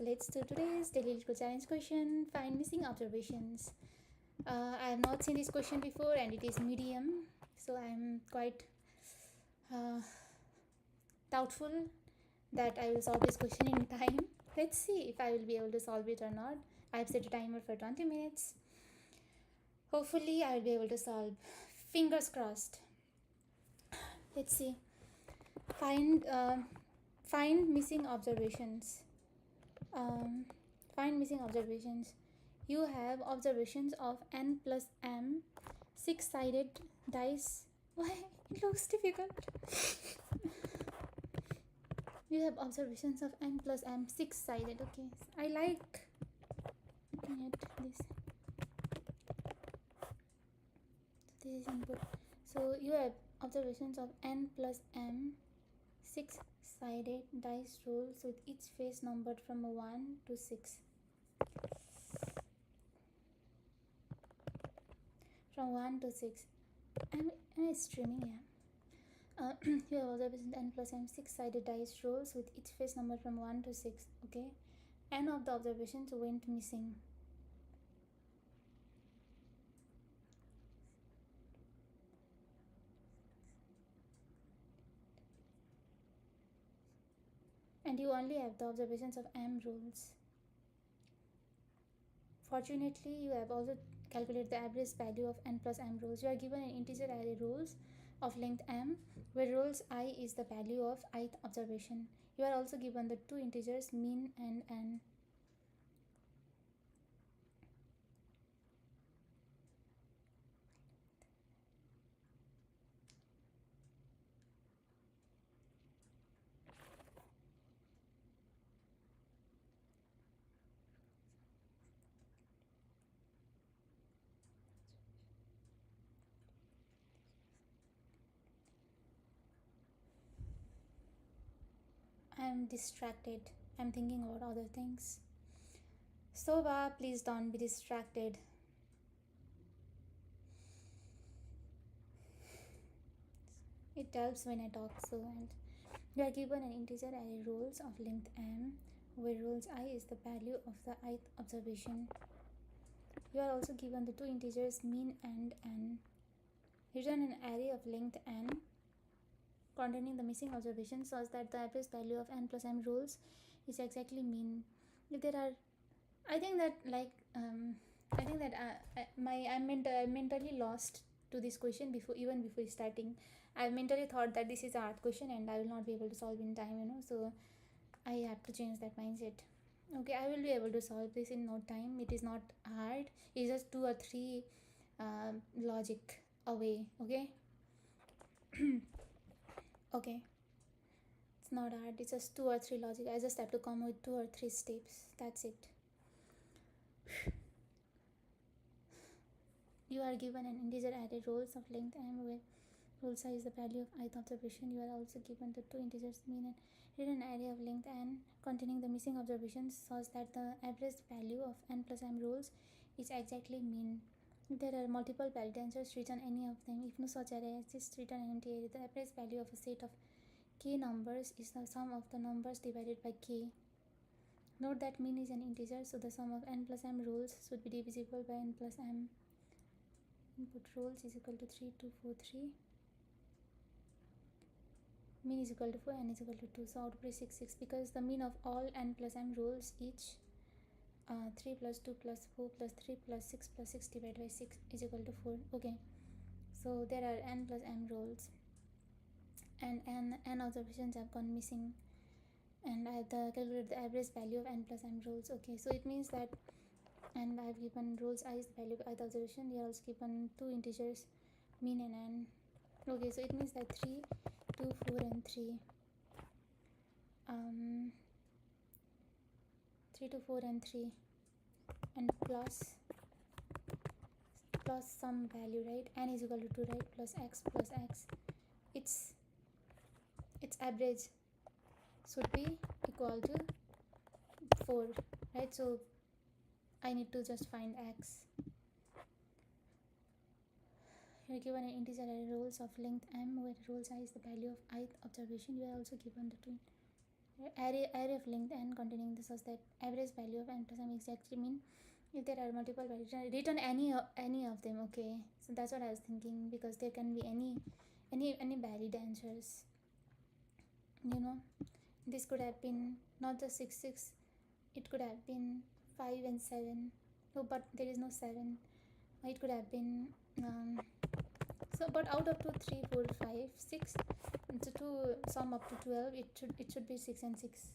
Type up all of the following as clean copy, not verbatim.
So let's do today's daily logical challenge question. Find missing observations. I have not seen this question before and it is medium, so I am quite uh, doubtful that I will solve this question in time. Let's see if I will be able to solve it or not. I have set a timer for 20 minutes. Hopefully I will be able to solve. Fingers crossed. Let's see. Find missing observations. um, Find missing observations. You have observations of n plus m six-sided dice. Why? It looks difficult. You have observations of n plus m six-sided. Okay, I like looking at this. This is input. So you have observations of n plus m six-sided dice rolls with each face numbered from 1 to 6. From 1 to 6. Am I streaming? Yeah. You have observations n plus m six-sided dice rolls with each face number from 1 to 6. Okay. N of the observations went missing. And you only have the observations of m rolls. Fortunately, you have also calculated the average value of n plus m rolls. You are given an integer array rolls of length m, where rolls I is the value of ith observation. You are also given the two integers mean and n. I am distracted. I'm thinking about other things. Soba, please don't be distracted. It helps when I talk. So, and you are given an integer array rolls of length m, where rolls I is the value of the ith observation. You are also given the two integers mean and n. Return an array of length n containing the missing observations such that the average value of n plus m rolls is exactly mean. If there are, I think that I'm mentally lost to this question before starting. I mentally thought that this is a hard question and I will not be able to solve in time. So I have to change that mindset. Okay, I will be able to solve this in no time. It is not hard. It's just 2 or 3 logic away. Okay. Okay, it's not hard. It's just 2 or 3 logic. I just have to come with 2 or 3 steps. That's it. You are given an integer array rolls of length m, where roll size is the value of ith observation. You are also given the two integers mean and return an array of length n containing the missing observations such that the average value of n plus m rolls is exactly mean. If there are multiple valid answers, return any of them. If no such array exists, return an empty array. The average value of a set of k numbers is the sum of the numbers divided by k. Note that mean is an integer, so the sum of n plus m rolls should be divisible by n plus m. Input rolls is equal to 3243. Mean is equal to 4, n is equal to 2. So output is 6, 6, because the mean of all n plus m rolls each 3 plus 2 plus 4 plus 3 plus 6 plus 6 divided by 6 is equal to 4. Okay, so there are n plus m rolls and n observations have gone missing, and I have calculated the average value of n plus m rolls. Okay, so it means that, and I have given rolls I is the value of ith observation. We are also given two integers mean and n. Okay, so it means that 3, 2, 4 and 3 3 to 4 and 3 and plus some value, right? N is equal to 2, right? Plus x, its average should be equal to 4, right? So I need to just find x. You are given an integer array rolls of length m, where rolls I is the value of ith observation. You are also given the two array of length n containing the source that average value of n plus m exactly mean if there are multiple values. Return any of them. Okay, so that's what I was thinking, because there can be any valid answers, you know. This could have been not just 6 6, it could have been 5 and 7. Oh, but there is no 7. It could have been so, but out of 2 3 4 5 6, so to sum up to 12, it should be 6 and 6.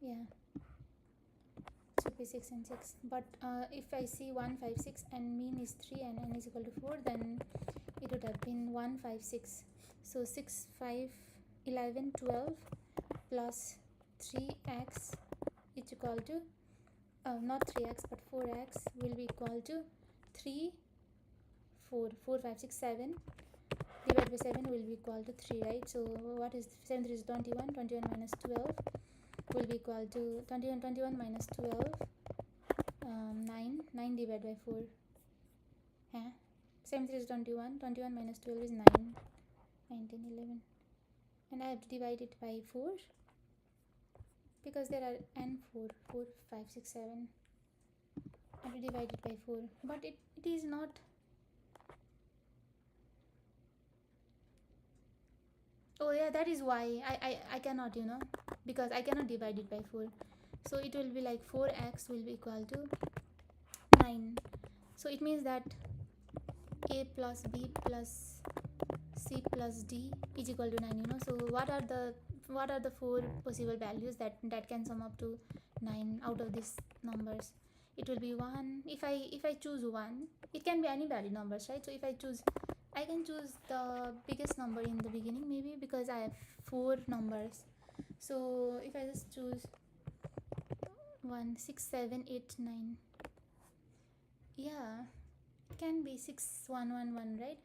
Yeah, it should be 6 and 6. But if I see 1 5 6 and mean is 3 and n is equal to 4, then it would have been 1 5 6. So 6 5 11 12 plus 3x is equal to not 3x but 4x will be equal to 3 4 4 5 6 7 divided by 7 will be equal to 3, right? So what is 7 3 is 21, 21 minus 12 will be equal to 21 minus 12 9 divided by 4. 7 3 is 21, 21 minus 12 is 9, 19 11, and I have to divide it by 4 because there are n 4 4 5 6 7. I have to divide it by 4, but it is not. Oh yeah, that is why I cannot, you know, because I cannot divide it by 4. So it will be like 4x will be equal to 9. So it means that a plus b plus c plus d is equal to 9, you know. So what are the 4 possible values that can sum up to 9 out of these numbers? It will be 1. If I choose 1, it can be any valid numbers, right? So if I can choose the biggest number in the beginning, maybe, because I have 4 numbers. So if I just choose 1 6 7 8 9, yeah, it can be 6 1 1 1, right?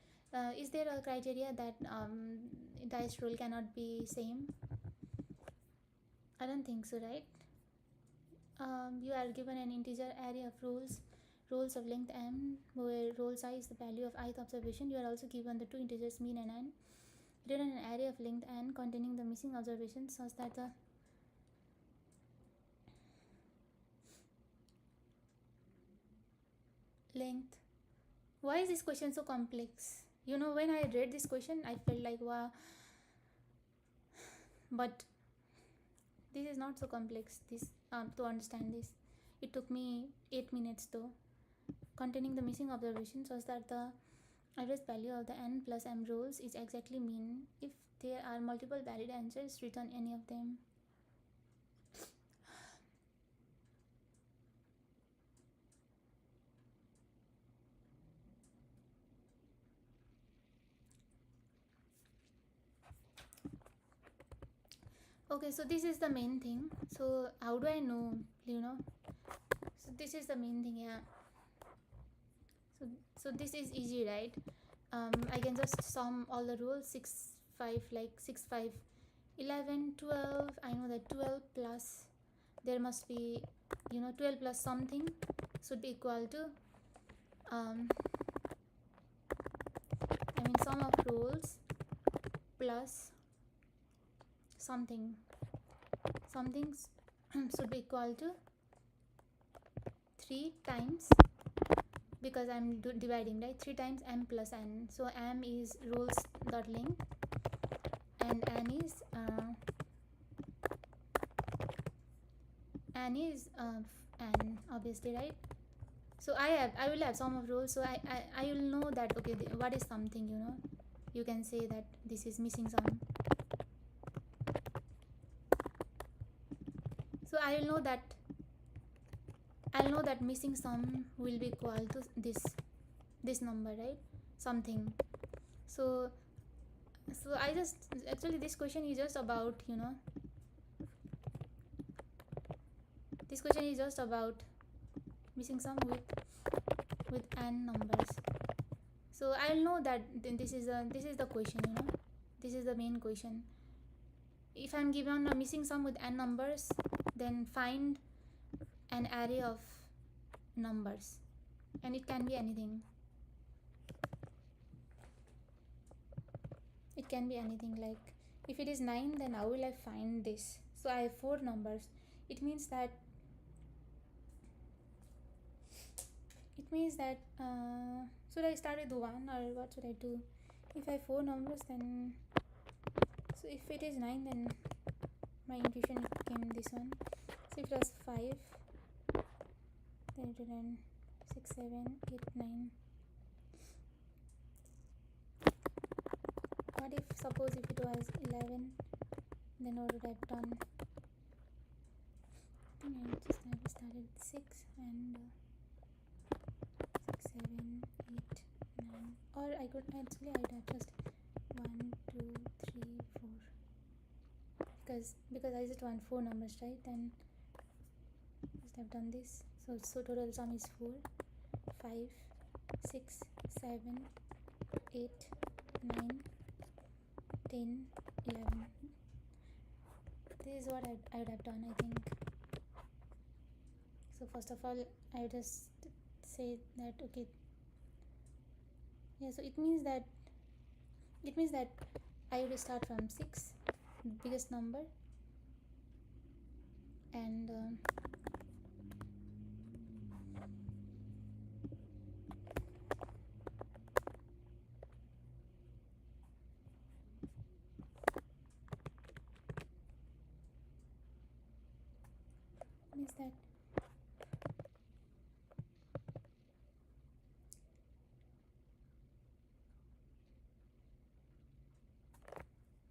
Is there a criteria that dice roll cannot be same? I don't think so, right? You are given an integer array of rolls of length m, where roll size is the value of ith observation. You are also given the two integers mean and n. Return an array of length n containing the missing observations such that the length. Why is this question so complex? You know, when I read this question, I felt like, wow, but this is not so complex. This to understand this, it took me 8 minutes though. Containing the missing observations was that the average value of the n plus m rolls is exactly mean if there are multiple valid answers, return any of them. Okay, so this is the main thing. So how do I know, you know? So this is the main thing, yeah. So this is easy, right? I can just sum all the rules. 6 5, like 6 5 11 12. I know that 12 plus, there must be, you know, 12 plus something should be equal to I mean sum of rules plus something should be equal to 3 times, because I'm dividing, right? 3 times m plus n. So m is rules dot length and n is n, obviously, right? So I will have sum of rules. So I will know that, okay, what is something, you know. You can say that this is missing sum. So I'll know that missing sum will be equal to this number, right? Something. So I just, actually this question is just about, you know, this question is just about missing sum with n numbers. So I'll know that this is the question, you know. This is the main question. If I'm given a missing sum with n numbers, then find an array of numbers, and it can be anything. It can be anything, like if it is 9, then how will I find this? So I have 4 numbers. It means that should I start with 1 or what should I do? If I have 4 numbers, then so if it is 9, then my intuition came this one. So if it was 5, then it would then 6, 7, 8, 9. What if suppose if it was 11, then what would I have done? I think I just started with 6 and 6, 7, 8, 9. Or I could actually I'd have just 1, 2, 3, 4. Because I just want 4 numbers, right? Then just have done this. So total sum is 4, 5, 6, 7, 8, 9, 10, 11. This is what I would have done, I think. So first of all, I would just say that okay. Yeah, so it means that I would start from 6, biggest number, and means that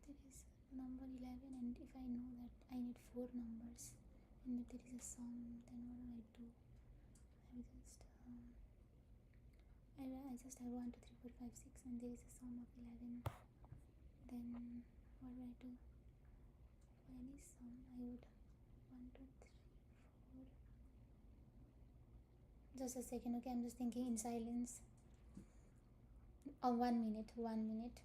there is number 11, and if I know that I need 4 numbers, and if there is a sum, then what do I do? I just have 1, 2, 3, 4, 5, 6, and there is a sum of 11. Then what do I do? For any sum, I would 1, 2, 3, 4. Just a second, okay? I'm just thinking in silence. Oh, 1 minute, 1 minute.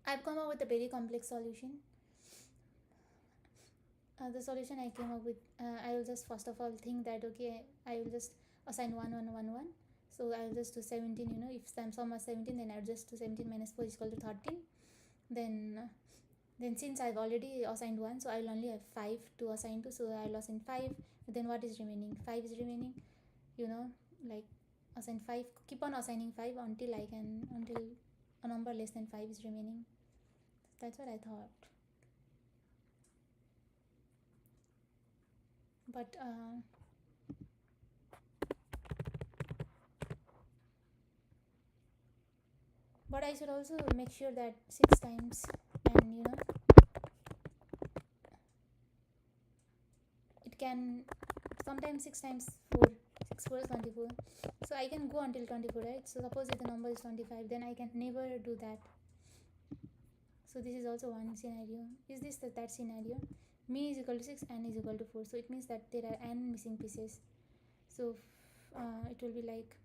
I've come up with a very complex solution. The solution I came up with, I will just first of all think that okay, I will just assign 1, 1, 1, 1. So I will just do 17. If sum was 17, then I will just do 17 minus 4 is equal to 13. Then Then since I've already assigned 1, so I'll only have 5 to assign to, so I'll assign 5. Then what is remaining? 5 is remaining, you know, like assign 5, keep on assigning 5 until a number less than 5 is remaining. That's what I thought. But I should also make sure that 6 times, and it can sometimes 6 times 4, 6 4 is 24, so I can go until 24, right? So suppose if the number is 25, then I can never do that. So this is also one scenario. Is this that scenario? Me is equal to 6, n is equal to 4, so it means that there are n missing pieces. So it will be like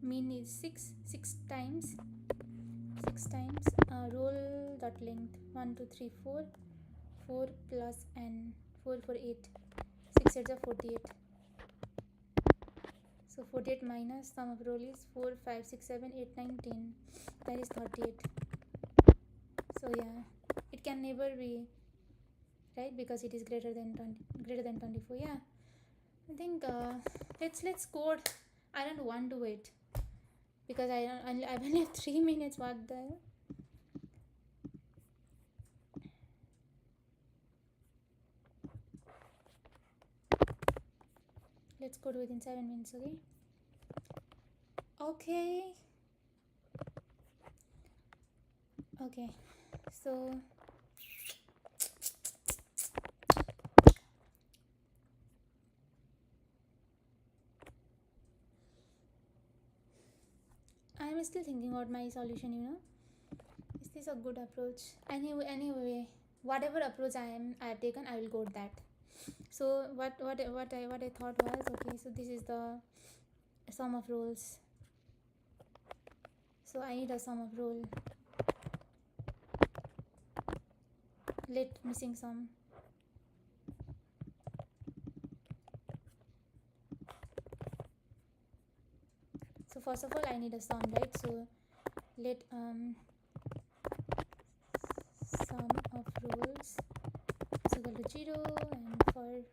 mean is 6 times roll dot length 1 2 3 4 4 plus n 4 4 8 6 8 are 48. So 48 minus sum of roll is 4 5 6 7 8 9 10, that is 38. So yeah, it can never be right because it is greater than 24. Yeah, I think let's code. I don't want to wait because I only have 3 minutes. What the hell? Let's code within 7 minutes. Okay, so I'm still thinking about my solution. Is this a good approach? Anyway, whatever approach I have taken, I will go with that. So what I thought was, okay, so this is the sum of rolls. So I need a sum of roll. Let missing sum. So first of all, I need a sum, right? So let sum of rolls is equal to 0, and for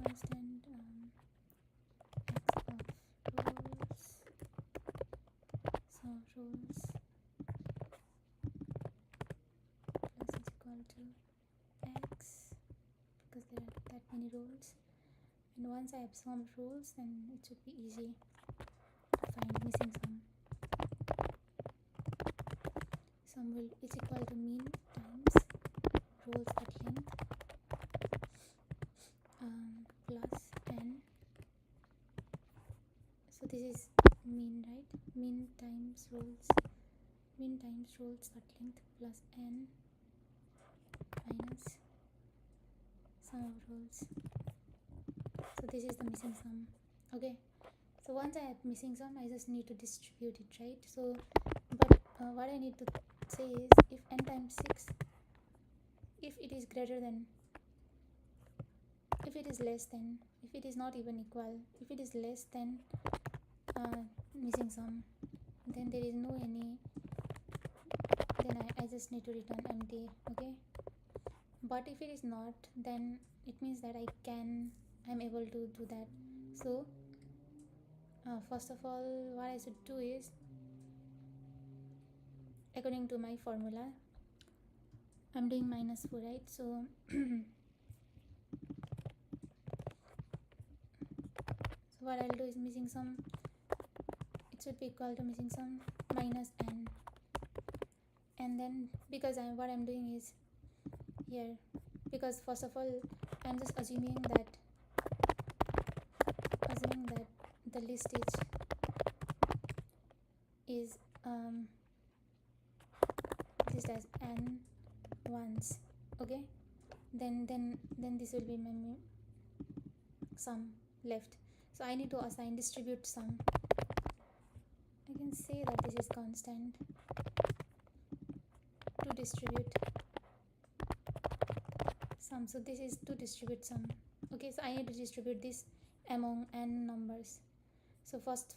constant x of rolls, sum of rolls plus is equal to x, because there are that many rolls. And once I have sum of rolls, then it should be easy to find missing sum. Sum will is equal to mean times rolls at length plus n. So this is mean, right? Mean times rolls at length plus n minus sum of rolls. So this is the missing sum. Okay, so once I have missing sum, I just need to distribute it, right? So but what I need to say is, if n times 6, if it is greater than, if it is less than, if it is not even equal, if it is less than missing sum, then there is no any, then I just need to return empty. Okay, but if it is not, then it means that I'm able to do that. So first of all, what I should do is, according to my formula, I'm doing minus 4, right? So so what I'll do is missing sum, it should be equal to missing sum minus n, and then because what I'm doing is here, because first of all I'm just assuming that the list is list as n ones. Okay, then this will be my sum left. So I need to distribute sum. I can say that this is constant to distribute sum. So this is to distribute sum. Okay, so I need to distribute this among n numbers. So first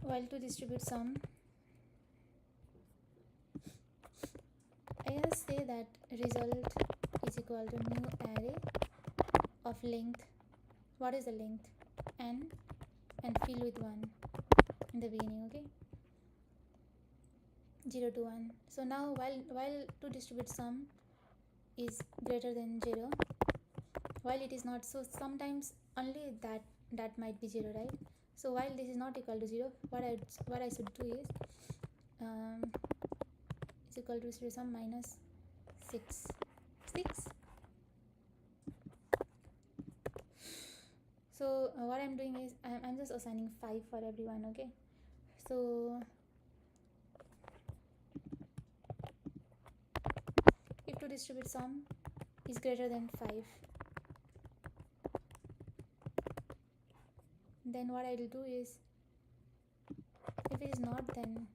while to distribute sum, I just say that result is equal to new array of length. What is the length? N, and fill with 1 in the beginning. Okay, 0 to 1. So now while to distribute sum is greater than 0, while it is not, so sometimes only that might be 0, right? So while this is not equal to 0, what I should do is is equal to distribute sum minus 6. So what I'm doing is I'm just assigning 5 for everyone. Okay, so if to distribute sum is greater than 5, then what I will do is, if it is not, then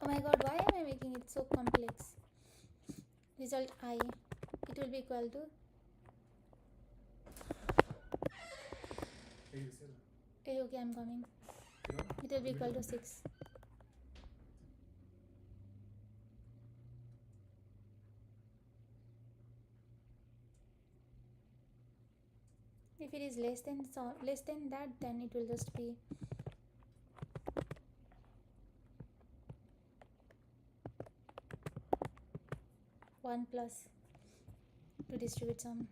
oh my god, why am I making it so complex? Result I, it will be equal to okay, I'm coming. It will be equal to 6. If it is less than that, then it will just be one plus to distribute sum.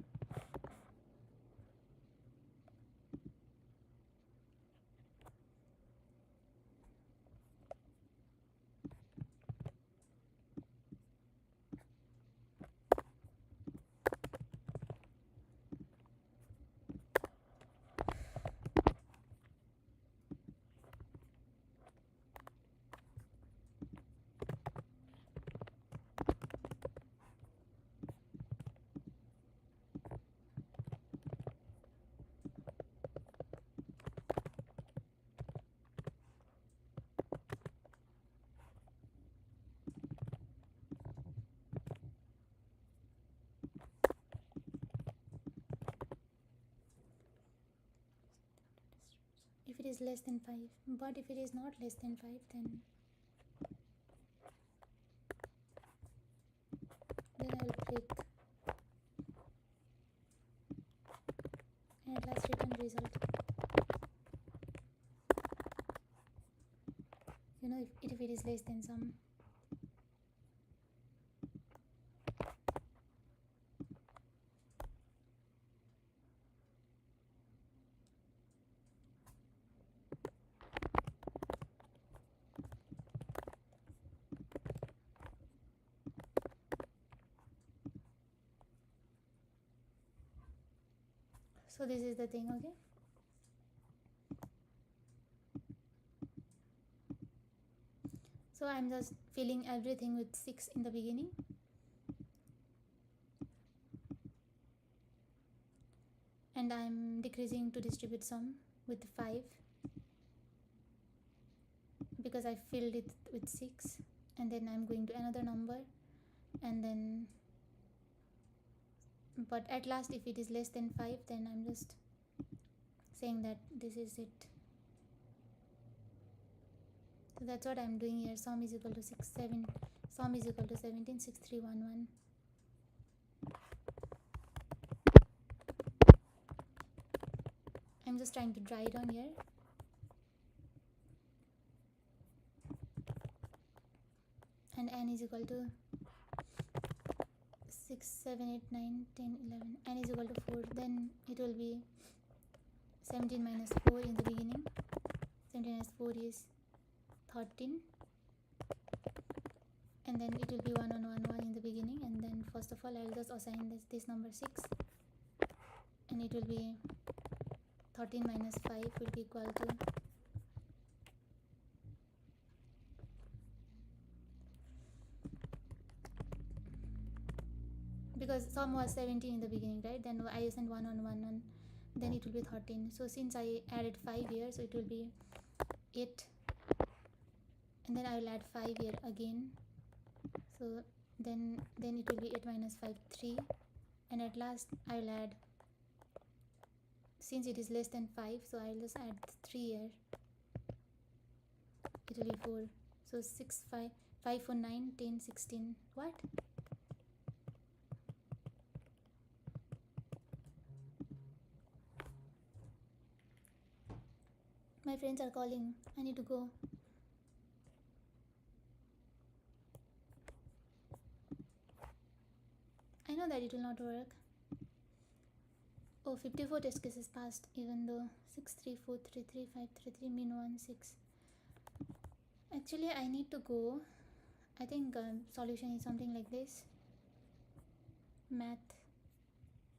If it is less than 5, but if it is not less than 5, then I will break and at last return result. You know, if it is less than some. So this is the thing. Okay, so I'm just filling everything with 6 in the beginning, and I'm decreasing to distribute sum with 5 because I filled it with 6, and then I'm going to another number, and then but at last if it is less than 5, then I'm just saying that this is it. So that's what I'm doing here. Sum is equal to sum is equal to 176311. I'm just trying to dry it on here. And n is equal to 6, 7, 8, 9, 10, 11. N is equal to 4. Then it will be 17 minus 4 in the beginning. 17 minus 4 is 13. and then it will be 1 on 1 1 in the beginning, and then first of all I'll just assign this number 6, and it will be 13 minus 5 will be equal to because sum was 17 in the beginning, right? Then I assigned 1 on 1 on, then it will be 13. So since I added 5 here, so it will be 8, and then I will add 5 here again, so then it will be 8 minus 5 3, and at last I will add, since it is less than 5, so I will just add 3 here, it will be 4. So 6 5 5 4 9 10 16. What? My friends are calling, I need to go. I know that it will not work. Oh, 54 test cases passed, even though 6 3 4 3 3 5 3 3 min 1 6. Actually I need to go. I think solution is something like this. Math.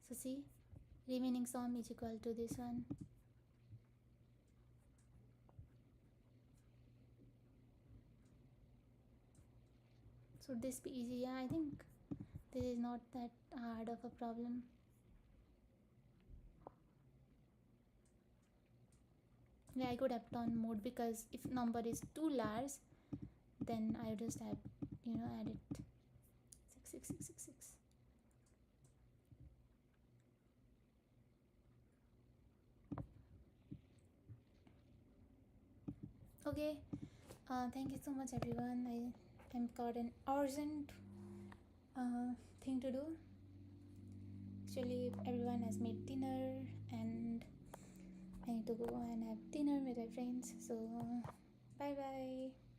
So see, remaining sum is equal to this one. Should this be easy? Yeah, I think this is not that hard of a problem. Yeah, I could have done mode, because if number is too large, then I just have, add it 6 6 6 6 6. Okay, thank you so much everyone. I am got an urgent thing to do. Actually everyone has made dinner and I need to go and have dinner with my friends, so bye bye.